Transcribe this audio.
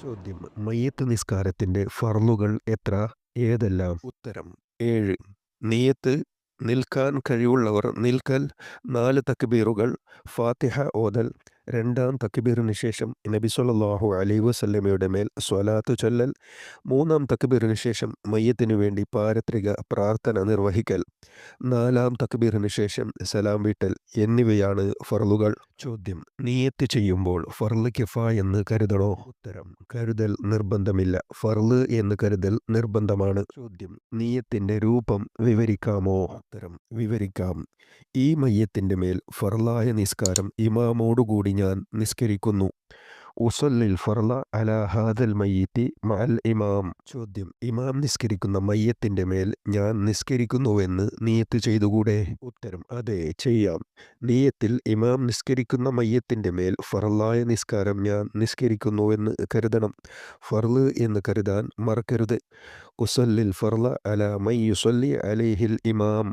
ചോദ്യം: മയ്യിത്ത് നിസ്കാരത്തിന്റെ ഫർളുകൾ എത്ര? ഏതെല്ലാം? ഉത്തരം: 7. നിയ്യത്ത്: നിൽക്കാൻ കഴിവുള്ളവർ നിൽക്കൽ. 4 തക്ബീറുകൾ. ഫാത്തിഹ ഓതൽ. രണ്ടാം തക്ബീറിന് ശേഷം നബി സ്വല്ലല്ലാഹു അലൈഹി വസല്ലമയുടെ മേൽ സ്വലാത്ത് ചൊല്ലൽ. മൂന്നാം തക്ബീറിന് ശേഷം മയ്യിത്തിനു വേണ്ടി പാരത്രിക പ്രാർത്ഥന നിർവഹിക്കൽ. നാലാം തക്ബീറിന് ശേഷം സലാം വീട്ടൽ എന്നിവയാണ് ഫർളുകൾ. ചോദ്യം: നിയ്യത്ത് ചെയ്യുമ്പോൾ ഫർള് കിഫായെന്ന് കരുതണോ? ഉത്തരം: കരുതൽ നിർബന്ധമില്ല. ഫർള് എന്ന് കരുതൽ നിർബന്ധമാണ്. ചോദ്യം: നിയ്യത്തിന്റെ രൂപം വിവരിക്കാമോ? ഉത്തരം: വിവരിക്കാം. ഈ മയ്യിത്തിന്റെ മേൽ ഫർളായ നിസ്കാരം ഇമാമോടുകൂടി ഞാൻ നിസ്കരിക്കുന്നു. ഉസല്ലിൽ ഫർള അലാ ഹാദൽ മയ്യിത്തി മഅൽ ഇമാം. ചോദ്യം: ഇമാം നിസ്കരിക്കുന്ന മയ്യത്തിന്റെ മേൽ ഞാൻ നിസ്കരിക്കുന്നുവെന്ന് നിയ്യത്ത് ചെയ്തുകൂടെ? ഉത്തരം: അതെ, ചെയ്യാം. നിയ്യത്തിൽ ഇമാം നിസ്കരിക്കുന്ന മയ്യത്തിന്റെ മേൽ ഫർളായ നിസ്കാരം ഞാൻ നിസ്കരിക്കുന്നുവെന്ന് കരുതണം. ഫർള് എന്ന് കരുതാൻ മറക്കരുത്. ഉസല്ലിൽ ഫർള അലാ മൻ യുസല്ലി അലൈഹിൽ ഇമാം.